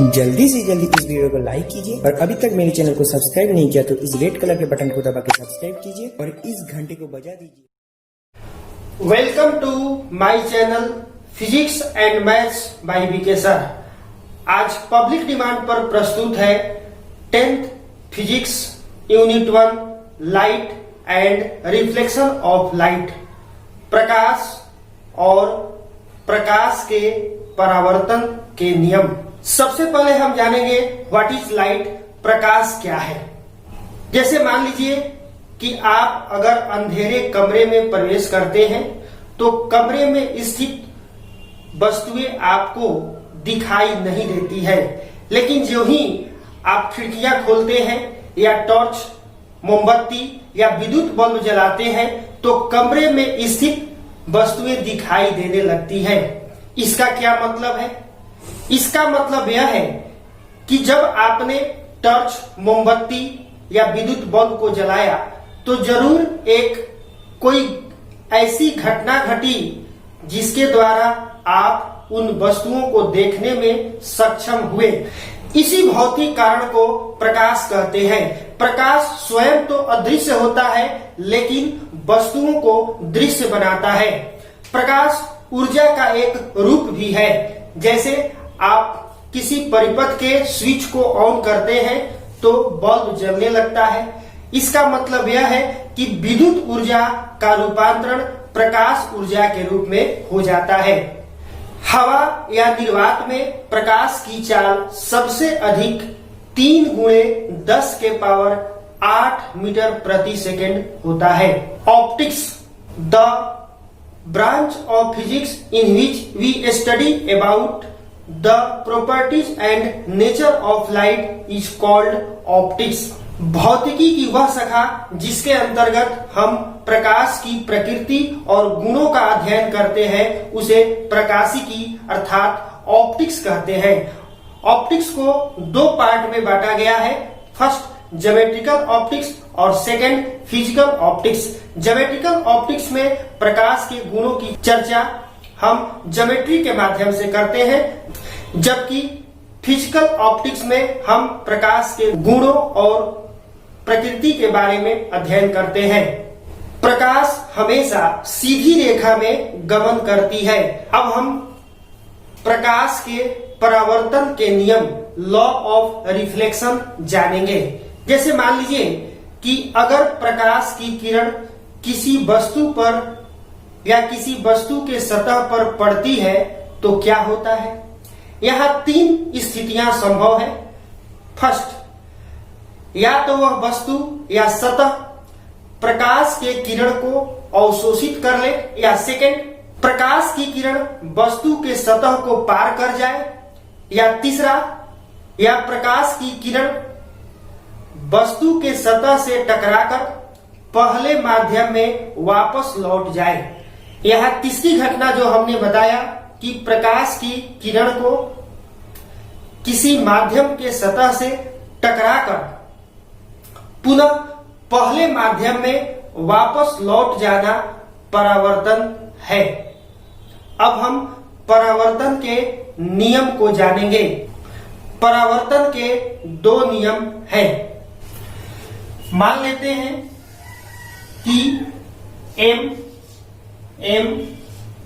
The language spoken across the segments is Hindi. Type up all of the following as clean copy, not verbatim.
जल्दी से जल्दी इस वीडियो को लाइक कीजिए और अभी तक मेरे चैनल को सब्सक्राइब नहीं किया तो इस रेड कलर के बटन को दबा के सब्सक्राइब कीजिए और इस घंटे को बजा दीजिए। Welcome to my channel physics and maths by BK sir. आज पब्लिक डिमांड पर प्रस्तुत है 10th physics unit 1 light and reflection of light, प्रकाश और प्रकाश के परावर्तन के नियम। सबसे पहले हम जानेंगे व्हाट इज लाइट, प्रकाश क्या है। जैसे मान लीजिए कि आप अगर अंधेरे कमरे में प्रवेश करते हैं तो कमरे में स्थित वस्तुएं आपको दिखाई नहीं देती है, लेकिन जो ही आप खिड़कियां खोलते हैं या टॉर्च, मोमबत्ती या विद्युत बल्ब जलाते हैं तो कमरे में स्थित वस्तुएं दिखाई देने लगती है। इसका क्या मतलब है? इसका मतलब यह है कि जब आपने टॉर्च, मोमबत्ती या विद्युत बल्ब को जलाया तो जरूर एक कोई ऐसी घटना घटी जिसके द्वारा आप उन वस्तुओं को देखने में सक्षम हुए। इसी भौतिक कारण को प्रकाश कहते हैं। प्रकाश स्वयं तो अदृश्य होता है लेकिन वस्तुओं को दृश्य बनाता है। प्रकाश ऊर्जा का एक रूप भी है। जैसे आप किसी परिपथ के स्विच को ऑन करते हैं तो बल्ब जलने लगता है। इसका मतलब यह है कि विद्युत ऊर्जा का रूपांतरण प्रकाश ऊर्जा के रूप में हो जाता है। हवा या निर्वात में प्रकाश की चाल सबसे अधिक 3 गुणे 10 के पावर 8 मीटर प्रति सेकेंड होता है। Optics, the branch of physics in which we study about the properties and nature of light is called optics। भौतिकी की वह शाखा जिसके अंतर्गत हम प्रकाश की प्रकृति और गुणों का अध्ययन करते हैं उसे प्रकाशिकी अर्थात ऑप्टिक्स कहते हैं। ऑप्टिक्स को 2 पार्ट में बांटा गया है। फर्स्ट ज्योमेट्रिकल ऑप्टिक्स और second physical optics. Geometrical optics में प्रकाश के गुणों की चर्चा हम ज्योमेट्री के माध्यम से करते हैं, जबकि फिजिकल ऑप्टिक्स में हम प्रकाश के गुणों और प्रकृति के बारे में अध्ययन करते हैं। प्रकाश हमेशा सीधी रेखा में गमन करती है। अब हम प्रकाश के परावर्तन के नियम, लॉ ऑफ रिफ्लेक्शन जानेंगे। जैसे मान लीजिए कि अगर प्रकाश की किरण किसी वस्तु पर या किसी वस्तु के सतह पर पड़ती है तो क्या होता है? यहाँ 3 स्थितियां संभव है। फर्स्ट, या तो वह वस्तु या सतह प्रकाश के किरण को अवशोषित कर ले, या सेकंड, प्रकाश की किरण वस्तु के सतह को पार कर जाए, या तीसरा, या प्रकाश की किरण वस्तु के सतह से टकराकर पहले माध्यम में वापस लौट जाए। यह तीसरी घटना जो हमने बताया कि प्रकाश की किरण को किसी माध्यम के सतह से टकराकर पुनः पहले माध्यम में वापस लौट जाना परावर्तन है। अब हम परावर्तन के नियम को जानेंगे। परावर्तन के 2 नियम हैं। मान लेते हैं कि m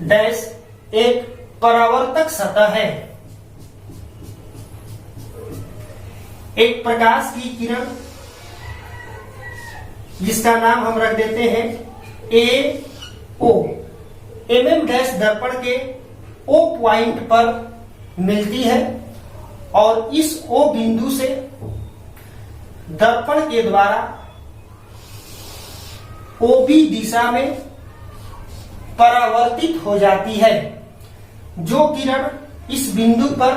डैश एक परावर्तक सतह है। एक प्रकाश की किरण जिसका नाम हम रख देते हैं AO, डैश दर्पण के O पॉइंट पर मिलती है और इस O बिंदु से दर्पण के द्वारा OB दिशा में परावर्तित हो जाती है। जो किरण इस बिंदु पर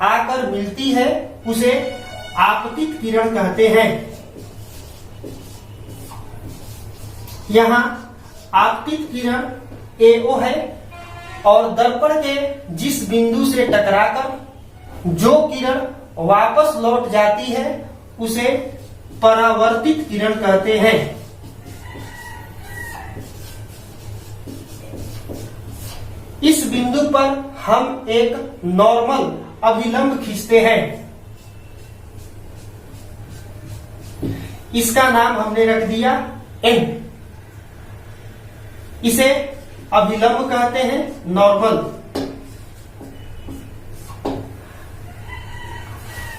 आकर मिलती है उसे आपतित किरण कहते हैं। यहाँ आपतित किरण AO है और दर्पण के जिस बिंदु से टकराकर जो किरण वापस लौट जाती है उसे परावर्तित किरण कहते हैं। इस बिंदु पर हम एक नॉर्मल अभिलंब खींचते हैं। इसका नाम हमने रख दिया n। इसे अभिलंब कहते हैं, नॉर्मल।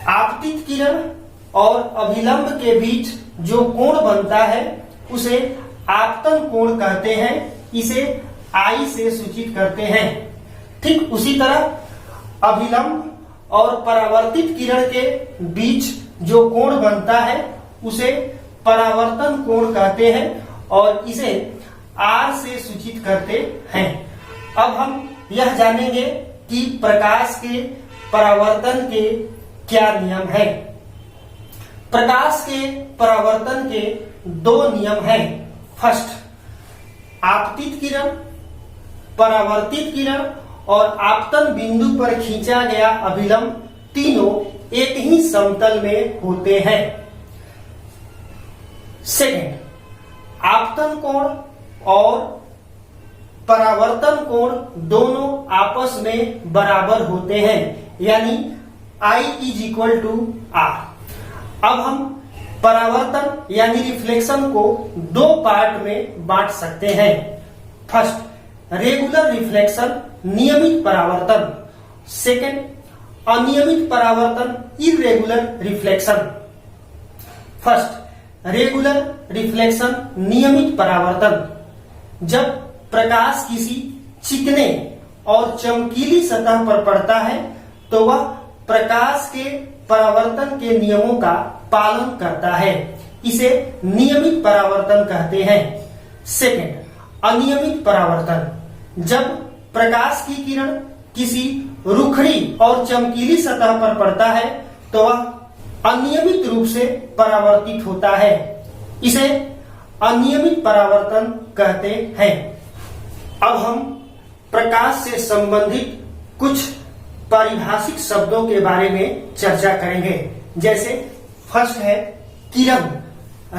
आपतित किरण और अभिलंब के बीच जो कोण बनता है उसे आपतन कोण कहते हैं। इसे I से सूचित करते हैं। ठीक उसी तरह अभिलंब और परावर्तित किरण के बीच जो कोण बनता है उसे परावर्तन कोण कहते हैं और इसे R से सूचित करते हैं। अब हम यह जानेंगे कि प्रकाश के परावर्तन के क्या नियम है। प्रकाश के परावर्तन के दो नियम हैं। फर्स्ट, आपतित किरण, परावर्तित किरण और आपतन बिंदु पर खींचा गया अभिलंब तीनों एक ही समतल में होते हैं। सेकंड, आपतन कोण और परावर्तन कोण दोनों आपस में बराबर होते हैं, यानी I = R। अब हम परावर्तन यानी रिफ्लेक्शन को दो पार्ट में बांट सकते हैं। फर्स्ट, रेगुलर रिफ्लेक्शन, नियमित परावर्तन। सेकंड, अनियमित परावर्तन, irregular reflection. First, regular reflection, नियमित परावर्तन। जब प्रकाश किसी चिकने और चमकीली सतह पर पड़ता है तो वह प्रकाश के परावर्तन के नियमों का पालन करता है। इसे नियमित परावर्तन कहते हैं। सेकंड, अनियमित परावर्तन। जब प्रकाश की किरण किसी रुखड़ी और चमकीली सतह पर पड़ता है तो वह अनियमित रूप से परावर्तित होता है। इसे अनियमित परावर्तन कहते हैं। अब हम प्रकाश से संबंधित कुछ पारिभाषिक शब्दों के बारे में चर्चा करेंगे। जैसे फर्स्ट है किरण,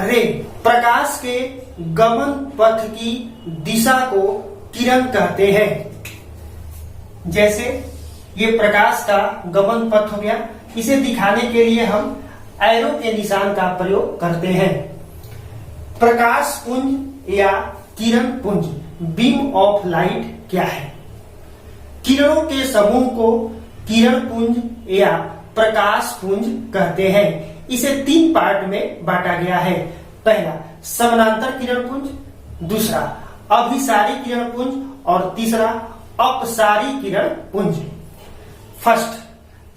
रे। प्रकाश के गमन पथ की दिशा को किरण कहते हैं। जैसे ये प्रकाश का गमन पथ हो गया, इसे दिखाने के लिए हम एरो के निशान का प्रयोग करते हैं। प्रकाश पुंज या किरण पुंज, बीम ऑफ लाइट क्या है? किरणों के समूह को किरण पुंज या प्रकाश पुंज कहते हैं। इसे तीन पार्ट में बांटा गया है। पहला, समानांतर किरण पुंज। दूसरा, अभिसारी किरण पुंज। और तीसरा, अपसारी किरण पुंज। फर्स्ट,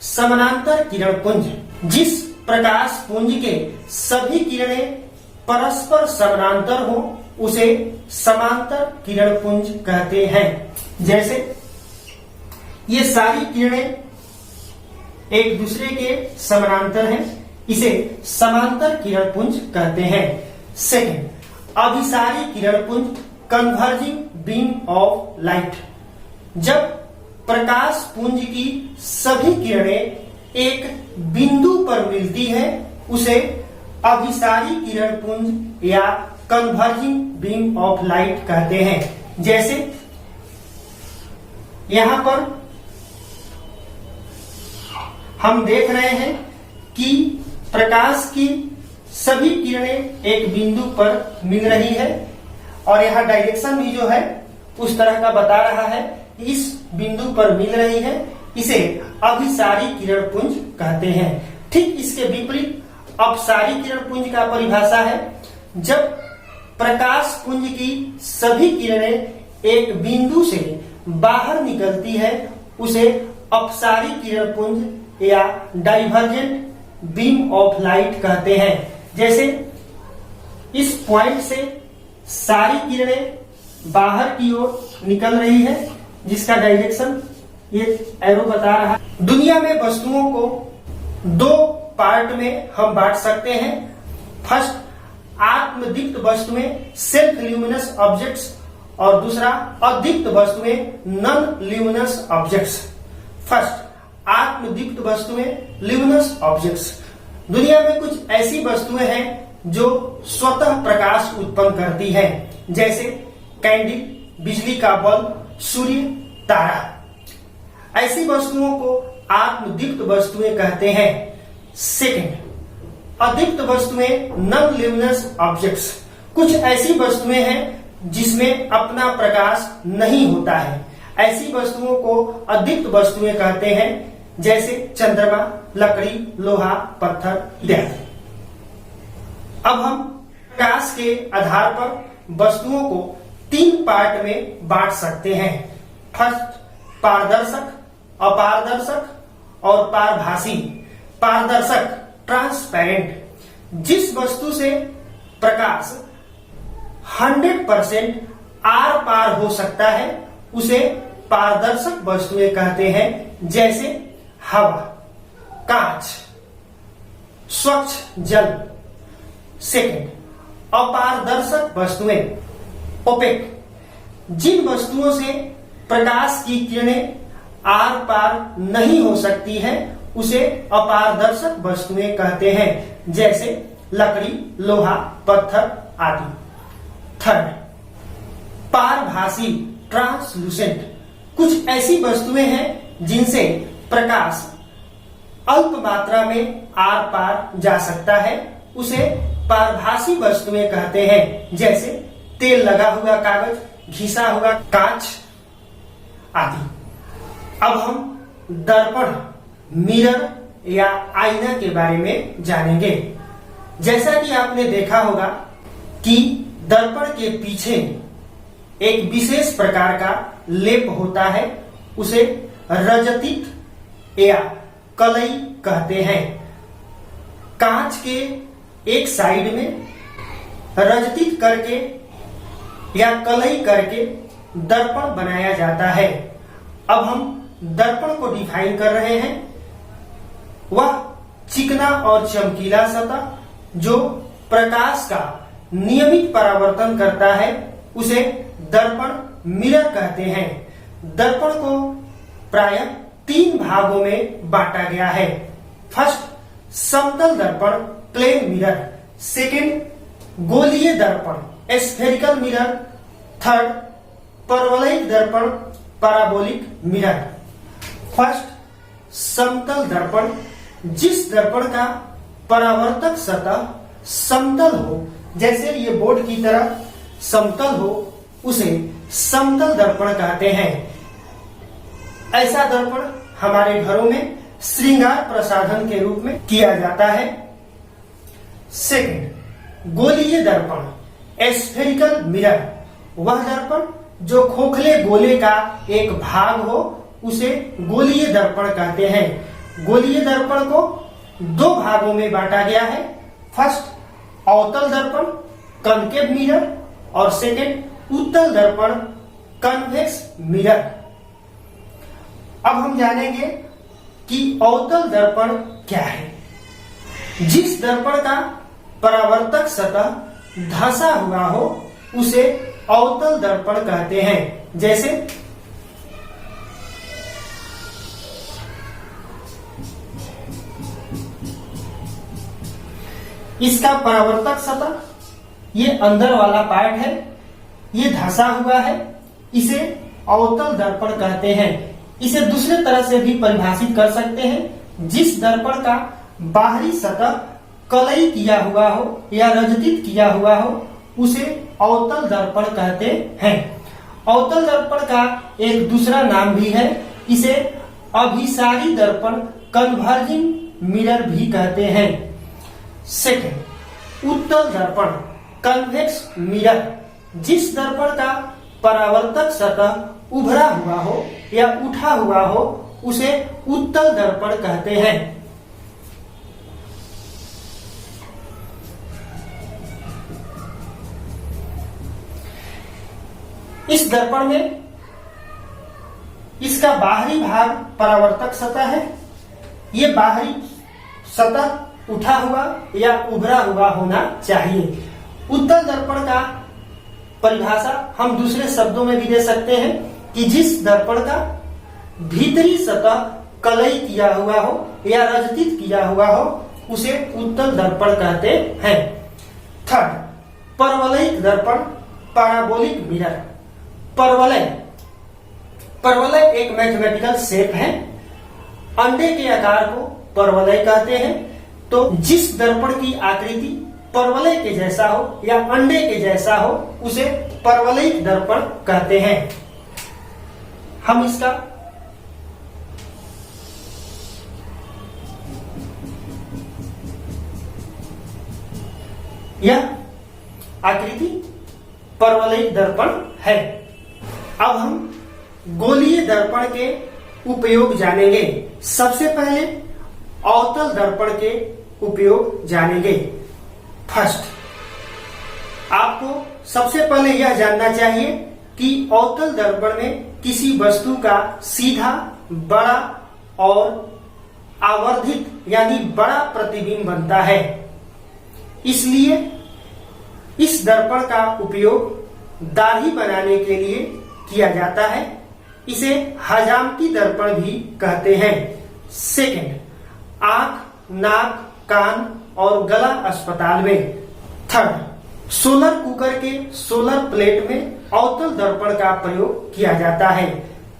समानांतर किरण पुंज। जिस प्रकाश पुंज के सभी किरणें परस्पर समानांतर हो उसे समांतर किरण पुंज कहते हैं। जैसे ये सारी किरणें एक दूसरे के समानांतर हैं, इसे समांतर किरण पुंज कहते हैं। सेकंड, अभिसारी किरण पुंज, कन्वर्जिंग बीम ऑफ लाइट। जब प्रकाश पुंज की सभी किरणें एक बिंदु पर मिलती है उसे अभिसारी किरण पुंज या कन्वर्जिंग बीम ऑफ लाइट कहते हैं। जैसे यहां पर हम देख रहे हैं कि प्रकाश की सभी किरणें एक बिंदु पर मिल रही है और यहाँ डायरेक्शन भी जो है उस तरह का बता रहा है, इस बिंदु पर मिल रही है। इसे अभिसारी किरण पुंज कहते हैं। ठीक इसके विपरीत अपसारी किरण पुंज का परिभाषा है, जब प्रकाश पुंज की सभी किरणें एक बिंदु से बाहर निकलती है उसे अपसारी किरण पुंज या डाइवर्जेंट बीम ऑफ लाइट कहते हैं। जैसे इस पॉइंट से सारी किरणें बाहर की ओर निकल रही है, जिसका डायरेक्शन ये एरो बता रहा है। दुनिया में वस्तुओं को दो पार्ट में हम बांट सकते हैं। फर्स्ट, आत्मदीप्त वस्तुएं, सेल्फ ल्यूमिनस ऑब्जेक्ट्स, और दूसरा अदीप्त वस्तुएं, नॉन ल्यूमिनस ऑब्जेक्ट्स। फर्स्ट, आत्मदीप्त वस्तुएं, ल्यूमिनस ऑब्जेक्ट्स। दुनिया में कुछ ऐसी वस्तुएं हैं जो स्वतः प्रकाश उत्पन्न करती हैं, जैसे कैंडल, बिजली का बल्ब, सूर्य, तारा। ऐसी वस्तुओं को आत्मदीप्त वस्तुएं कहते हैं। सेकंड, अदीप्त वस्तुएं नॉन ल्यूमिनस ऑब्जेक्ट्स, कुछ ऐसी वस्तुएं हैं जिसमें अपना प्रकाश नहीं होता है, ऐसी वस्तुओं को अदीप्त वस्तुएं कहते हैं, जैसे चंद्रमा, लकड़ी, लोहा, पत्थर इत्यादि। अब हम प्रकाश के आधार पर वस्तुओं को 3 पार्ट में बांट सकते हैं। फर्स्ट, पारदर्शक, अपारदर्शक और पारभासी। पारदर्शक, ट्रांसपेरेंट, जिस वस्तु से प्रकाश 100% आर पार हो सकता है उसे पारदर्शक वस्तुएं कहते हैं, जैसे हवा, कांच, स्वच्छ जल। सेकंड, अपारदर्शक वस्तुएं, ओपेक, जिन वस्तुओं से प्रकाश की किरणें आर पार नहीं हो सकती है उसे अपारदर्शक वस्तुएं कहते हैं, जैसे लकड़ी, लोहा, पत्थर आदि। थर्ड, पारभासी, ट्रांसलूसेंट, कुछ ऐसी वस्तुएं हैं जिनसे प्रकाश अल्प मात्रा में आर पार जा सकता है, उसे पारभासी वस्तुएं कहते हैं, जैसे तेल लगा हुआ कागज, घिसा हुआ कांच आदि। अब हम दर्पण, मिरर या आईना के बारे में जानेंगे। जैसा कि आपने देखा होगा कि दर्पण के पीछे एक विशेष प्रकार का लेप होता है, उसे रजतित या कलई कहते हैं। कांच के एक साइड में रजतित करके या कलई करके दर्पण बनाया जाता है। अब हम दर्पण को डिफाइन कर रहे हैं। वह चिकना और चमकीला सतह जो प्रकाश का नियमित परावर्तन करता है उसे दर्पण, मिरर कहते हैं। दर्पण को प्रायः 3 भागों में बांटा गया है। फर्स्ट, समतल दर्पण, प्लेन मिरर। सेकंड, गोलीय दर्पण, स्फेरिकल मिरर। थर्ड, परवलयिक दर्पण, पैराबोलिक मिरर। फर्स्ट, समतल दर्पण, जिस दर्पण का परावर्तक सतह समतल हो, जैसे ये बोर्ड की तरह समतल हो, उसे समतल दर्पण कहते हैं। ऐसा दर्पण हमारे घरों में श्रृंगार प्रसाधन के रूप में किया जाता है। सेकंड, गोलीय दर्पण, स्फेरिकल मिरर, वह दर्पण जो खोखले गोले का एक भाग हो उसे गोलीय दर्पण कहते हैं। गोलीय दर्पण को 2 भागों में बांटा गया है। फर्स्ट, अवतल दर्पण, कनकेव मिरर, और सेकंड, उत्तल दर्पण, कन्वेक्स मिरर। अब हम जानेंगे कि अवतल दर्पण क्या है। जिस दर्पण का परावर्तक सतह धंसा हुआ हो उसे अवतल दर्पण कहते हैं, जैसे इसका परावर्तक सतह, ये अंदर वाला पार्ट है, ये धंसा हुआ है, इसे अवतल दर्पण कहते हैं। इसे दूसरे तरह से भी परिभाषित कर सकते हैं। जिस दर्पण का बाहरी सतह कलई किया हुआ हो या रजतित किया हुआ हो उसे अवतल दर्पण कहते हैं। अवतल दर्पण का एक दूसरा नाम भी है, इसे अभिसारी दर्पण, कन्वर्जिंग मिरर भी कहते हैं। सेकंड, उत्तल दर्पण, कन्वेक्स मिरर, जिस दर्पण का परावर्तक सतह उभरा हुआ हो या उठा हुआ हो उसे उत्तल दर्पण कहते हैं। इस दर्पण में इसका बाहरी भाग परावर्तक सतह है। ये बाहरी सतह उठा हुआ या उभरा हुआ होना चाहिए। उत्तल दर्पण का परिभाषा हम दूसरे शब्दों में भी दे सकते हैं कि जिस दर्पण का भीतरी सतह कलई किया हुआ हो या रजतित किया हुआ हो उसे उत्तल दर्पण कहते हैं। थर्ड, परवलयिक दर्पण, पैराबोलिक मिरर। परवलय एक मैथमेटिकल शेप है। अंडे के आकार को परवलय कहते हैं। तो जिस दर्पण की आकृति परवलय के जैसा हो या अंडे के जैसा हो उसे परवलयिक दर्पण कहते हैं। हम इसका यह आकृति परवलयिक दर्पण है। अब हम गोलीय दर्पण के उपयोग जानेंगे। सबसे पहले अवतल दर्पण के उपयोग जानेंगे। फर्स्ट, आपको सबसे पहले यह जानना चाहिए कि अवतल दर्पण में किसी वस्तु का सीधा, बड़ा और आवर्धित यानी बड़ा प्रतिबिंब बनता है। इसलिए इस दर्पण का उपयोग दाढ़ी बनाने के लिए किया जाता है। इसे हजामती दर्पण भी कहते हैं। सेकंड, आंख, नाक, कान और गला अस्पताल में। थर्ड, सोलर कुकर के सोलर प्लेट में अवतल दर्पण का प्रयोग किया जाता है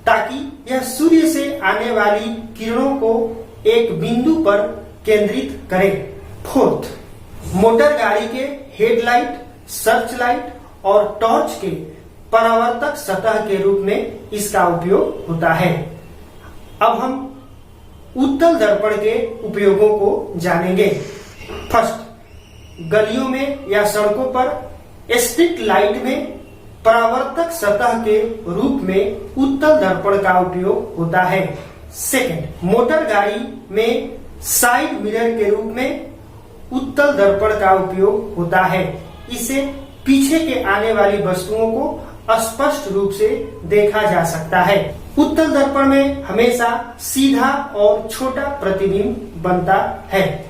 ताकि यह सूर्य से आने वाली किरणों को एक बिंदु पर केंद्रित करे। फोर्थ, मोटर गाड़ी के हेडलाइट, सर्च लाइट और टॉर्च के परावर्तक सतह के रूप में इसका उपयोग होता है। अब हम उत्तल दर्पण के उपयोगों को जानेंगे। फर्स्ट, गलियों में या सड़कों पर स्ट्रीट लाइट में परावर्तक सतह के रूप में उत्तल दर्पण का उपयोग होता है। सेकंड, मोटर गाड़ी में साइड मिरर के रूप में उत्तल दर्पण का उपयोग होता है। इसे पीछे के आने वाली वस्तुओं को स्पष्ट रूप से देखा जा सकता है। उत्तल दर्पण में हमेशा सीधा और छोटा प्रतिबिंब बनता है।